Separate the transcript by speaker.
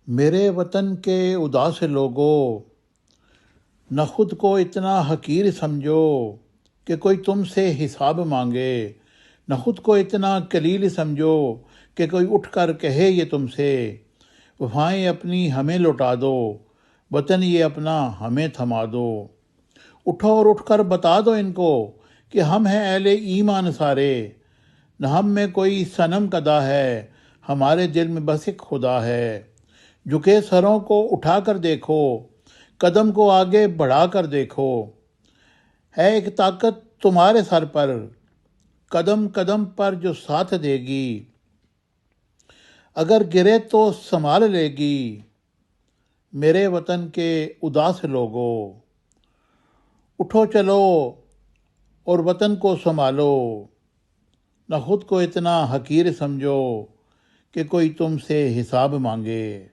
Speaker 1: میرے وطن کے اداس لوگو، نہ خود کو اتنا حقیر سمجھو کہ کوئی تم سے حساب مانگے، نہ خود کو اتنا قلیل سمجھو کہ کوئی اٹھ کر کہے یہ تم سے، وفائیں اپنی ہمیں لوٹا دو، وطن یہ اپنا ہمیں تھما دو۔ اٹھو اور اٹھ کر بتا دو ان کو کہ ہم ہیں اہل ایمان سارے، نہ ہم میں کوئی صنم کدا ہے، ہمارے دل میں بس ایک خدا ہے۔ جھکے سروں کو اٹھا کر دیکھو، قدم کو آگے بڑھا کر دیکھو، ہے ایک طاقت تمہارے سر پر، قدم قدم پر جو ساتھ دے گی، اگر گرے تو سنبھال لے گی۔ میرے وطن کے اداس لوگو، اٹھو چلو اور وطن کو سنبھالو، نہ خود کو اتنا حقیر سمجھو کہ کوئی تم سے حساب مانگے۔